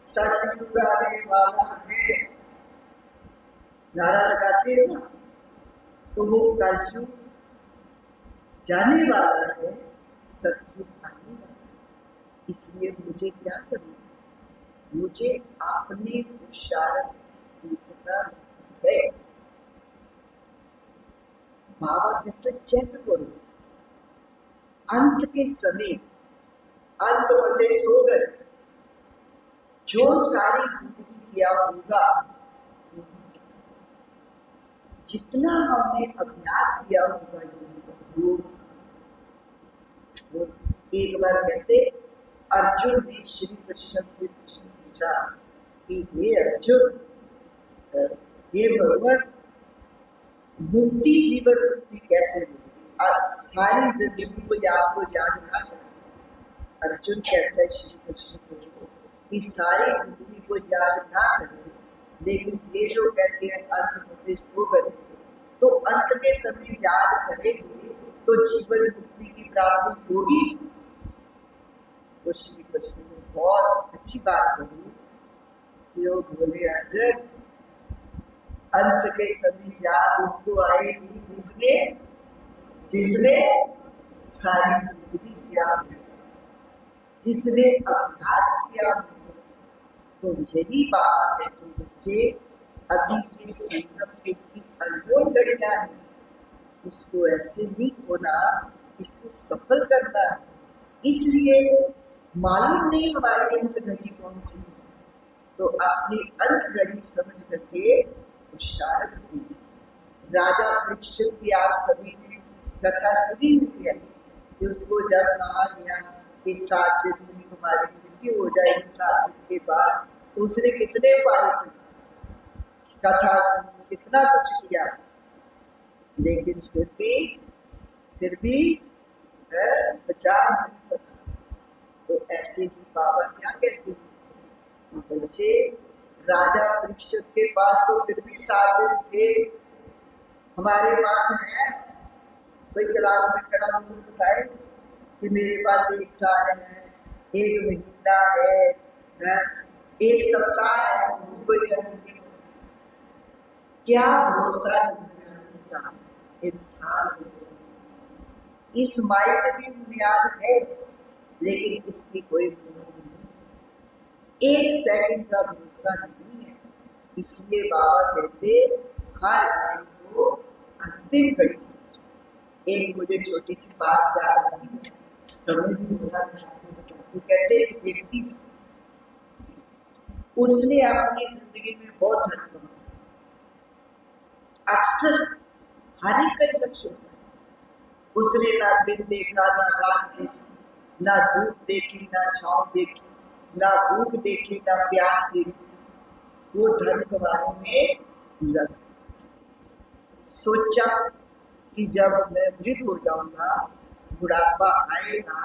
सतयुग आने वाला है, नारा लगाते हैं ना। तो वो कलयुग जाने वाला है, सतयुग आने वाला है। इसलिए मुझे क्या करना, मुझे अपने पुरुषार्थ की एकता है। बाबा कहते चेक करो, अंत के समय, अंत मध्य सोगत, जो सारी जिंदगी किया होगा, जितना हमने अभ्यास किया होगा योग, एक बार कहते अर्जुन ने श्री कृष्ण से प्रश्न पूछा कि हे अर्जुन, ये भगवान मुक्ति, जीवन मुक्ति कैसे मिलती? सारी जिंदगी को आपको याद ना करें। अर्जुन कहता है श्री कृष्ण को कि सारी जिंदगी को याद ना करें, लेकिन ये जो कहते हैं अंत मुझे सो गए, तो अंत के समय याद करेंगे तो जीवन मुक्ति की प्राप्ति होगी। तो श्री कृष्ण ने बहुत अच्छी बात कही कि वो बोले अर्जुन, अंत के समय याद उसको आएगी जिसने जिसने सारी जिंदगी किया, जिसने अभ्यास किया। तो यही बात है, तो बच्चे अभी ये संगम की अनमोल घड़ियां है, इसको ऐसे नहीं होना, इसको सफल करना। इसलिए मालूम नहीं हमारी अंत घड़ी कौन सी है, तो अपनी अंत घड़ी समझ करके पुरुषार्थ कीजिए। राजा परीक्षित की आप सभी ने कथा सुनी हुई है कि उसको जब कहा गया कि 7 दिन में तुम्हारी मृत्यु हो जाएगी, 7 दिन के बाद, तो उसने कितने उपाय किए, कथा सुनी, कितना कुछ किया, लेकिन फिर भी बचा नहीं सका। तो ऐसे ही बाबा क्या कहते हैं, बच्चे राजा परीक्षित के पास तो फिर भी 7 दिन थे, हमारे पास है। कोई क्लास में खड़ा होकर बताए कि मेरे पास 1 साल है, 1 महीना है, 1 सप्ताह है, कोई गारंटी नहीं। क्या भरोसा का इंसान, इस माइंड की बुनियाद है, लेकिन इसकी कोई बुनियाद नहीं, 1 सेकंड का भरोसा नहीं है। इसलिए बाबा कहते हर घड़ी को अंतिम घड़ी समझो। एक मुझे छोटी सी बात याद आती है, समझ में होगा, तो कहते एक व्यक्ति उसने अपनी जिंदगी में बहुत धन कमाया। अक्सर हर एक का लक्ष्य होता है, उसने ना दिन देखा, ना रात देखी, ना धूप देखी, ना छांव देखी, ना भूख देखी, ना प्यास देखी, वो धन कमाने में लगा। सोचा कि जब मैं वृद्ध हो जाऊंगा, बुढ़ापा आएगा,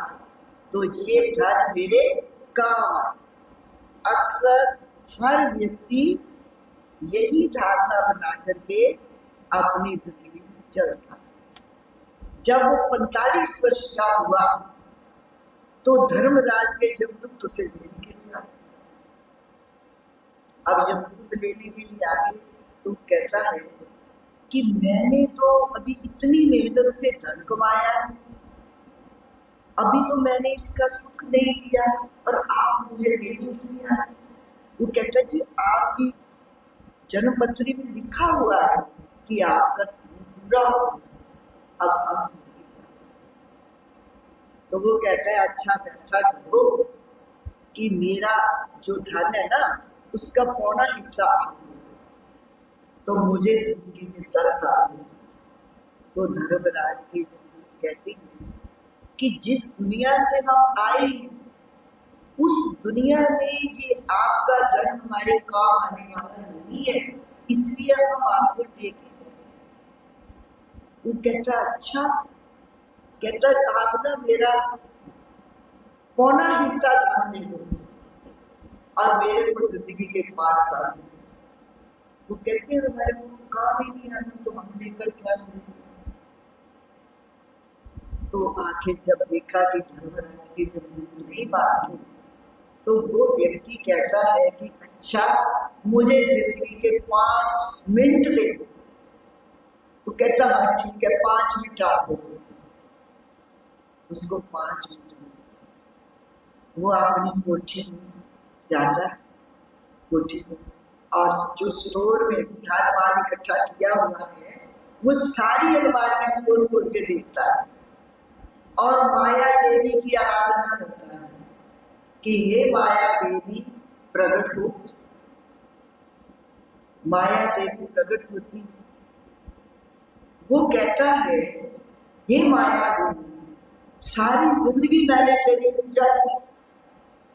तो ये धन मेरे काम आए। अक्सर हर व्यक्ति यही धारणा बना करके अपनी जिंदगी में चलता है। जब वो 45 वर्ष का हुआ तो धर्मराज के यमदूत उसे लेने के लिए आए। अब यमदूत लेने के लिए आए तो कहता है कि मैंने तो अभी इतनी मेहनत से धन कमाया है, अभी तो मैंने इसका सुख नहीं लिया और आप मुझे लेने के लिए आए। वो कहता जी आपकी जन्मपत्री में लिखा हुआ है कि आपका समय पूरा हो गया, अब हम नहीं जाए। तो वो कहता है अच्छा ऐसा करो कि मेरा जो धन है ना उसका पौना हिस्सा आप लो, तो मुझे जिंदगी में 10 साल हो जाए। तो धर्मराज की जमदूत कहती है कि जिस दुनिया से हम आए उस दुनिया में ये आपका धन हमारे काम आने वाला नहीं है, इसलिए हम आपको लेके जाए। वो कहता अच्छा, कहता आप ना मेरा पौना हिस्सा धन ले लो और मेरे को जिंदगी के 5 साल। वो कहते हैं हमारे को काम ही नहीं आना तो हम लेकर क्या करेंगे। तो आखिर जब देखा कि धर्मराज की जमदूत नहीं मानती तो वो व्यक्ति कहता है कि अच्छा मुझे जिंदगी के 5 मिनट दे दो। वो कहता हाँ ठीक है 5 मिनट आप दे देते। तो उसको 5 मिनट मिलते। वो अपनी कोठी में जाता, कोठी में, और जो स्टोर में धन माल इकट्ठा किया हुआ है वो सारी अलमारियां खोल खोल के देखता है और माया देवी की आराधना करता है कि ये माया देवी प्रकट हो। माया देवी प्रकट होती, वो कहता है ये माया देवी सारी जिंदगी मैंने तेरी पूजा की,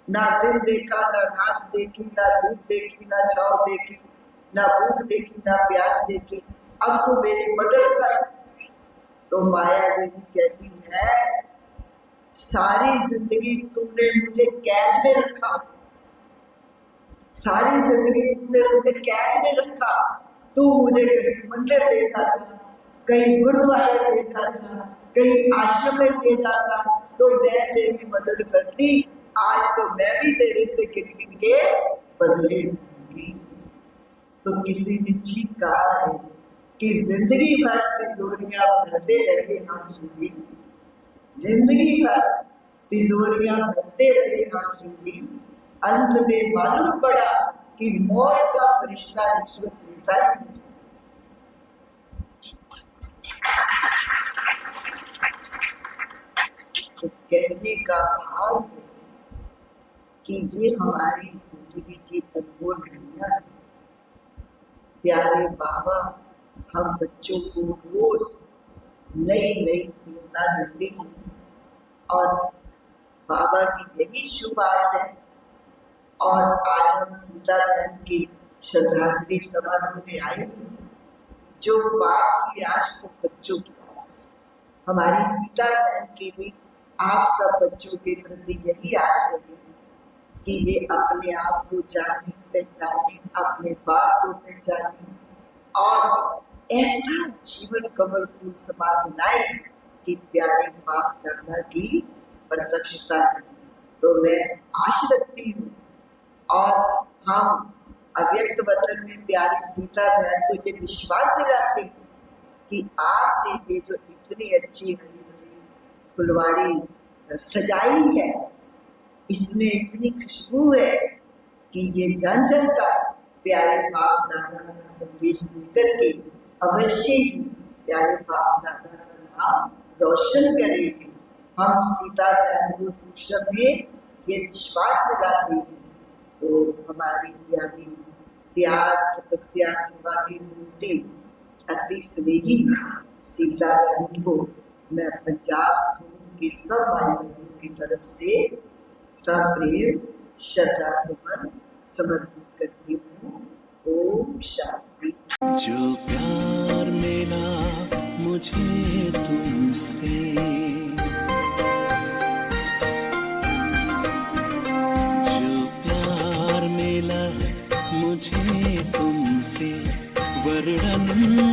ना दिन देखा ना रात देखी, ना धूप देखी ना छाँव देखी, ना भूख देखी ना प्यास देखी, अब तो मेरी मदद कर। तो माया देवी कहती है सारी जिंदगी तुमने मुझे कैद में रखा, सारी जिंदगी तुमने मुझे कैद में रखा। तू मुझे कहीं मंदिर ले जाता, कहीं गुरुद्वारे ले जाता, कहीं आश्रम में ले जाता तो मैं तेरी मदद करती। आज तो मैं भी तेरे से गिन गिन के बदले लूंगी। तो किसी ने ठीक कहा है कि जिंदगी भर तिजोरियां भरते रहे हम सुनी, जिंदगी भर तिजोरियां भरते रहे हम सुनी, अंत में मालूम पड़ा कि मौत का फरिश्ता रिश्वत लेता नहीं। तो कहने का भाव है कि ये हमारी जिंदगी की अनमोल घड़ियां हैं। प्यारे बाबा हम बच्चों को रोज नई नई प्रेरणा देते हैं और बाबा की यही शुभ आशा है। और आज हम सीता बहन की श्रद्धांजलि समारोह में आए हैं, जो बाप की आश सब बच्चों की आश। हमारी सीता बहन के लिए आप सब बच्चों के प्रति यही आश रहे कि ये अपने आप को जाने पहचाने, अपने बाप को पहचाने और ऐसा जीवन कमल फूल समान बनाए कि प्यारे बाप दादा की प्रत्यक्षता करें। तो मैं आशा रखती हूँ और हम अव्यक्त वतन में प्यारी सीता बहन को ये विश्वास दिलाते हैं कि आपने ये जो इतनी अच्छी हरी भरी फुलवाड़ी सजाई है, इसमें इतनी खुशबू है कि ये जन जन का प्यारे बाप दादा का संदेश लेकर के अवश्य ही प्यारे बाप दादा का नाम रोशन करेगी। हम सीता बहन को सूक्ष्म में ये विश्वास दिलाते हैं। तो हमारी प्यारी त्याग तपस्या सेवा की मूर्ति अति स्नेही सीता बहन को मैं पंजाब के सब भाई बहनों की तरफ से सप्रेम श्रद्धा सुमन समर्पित करती हूँ। ओम शांति। जो प्यार मिला मुझे तुमसे, जो प्यार मिला मुझे तुमसे, वर्णन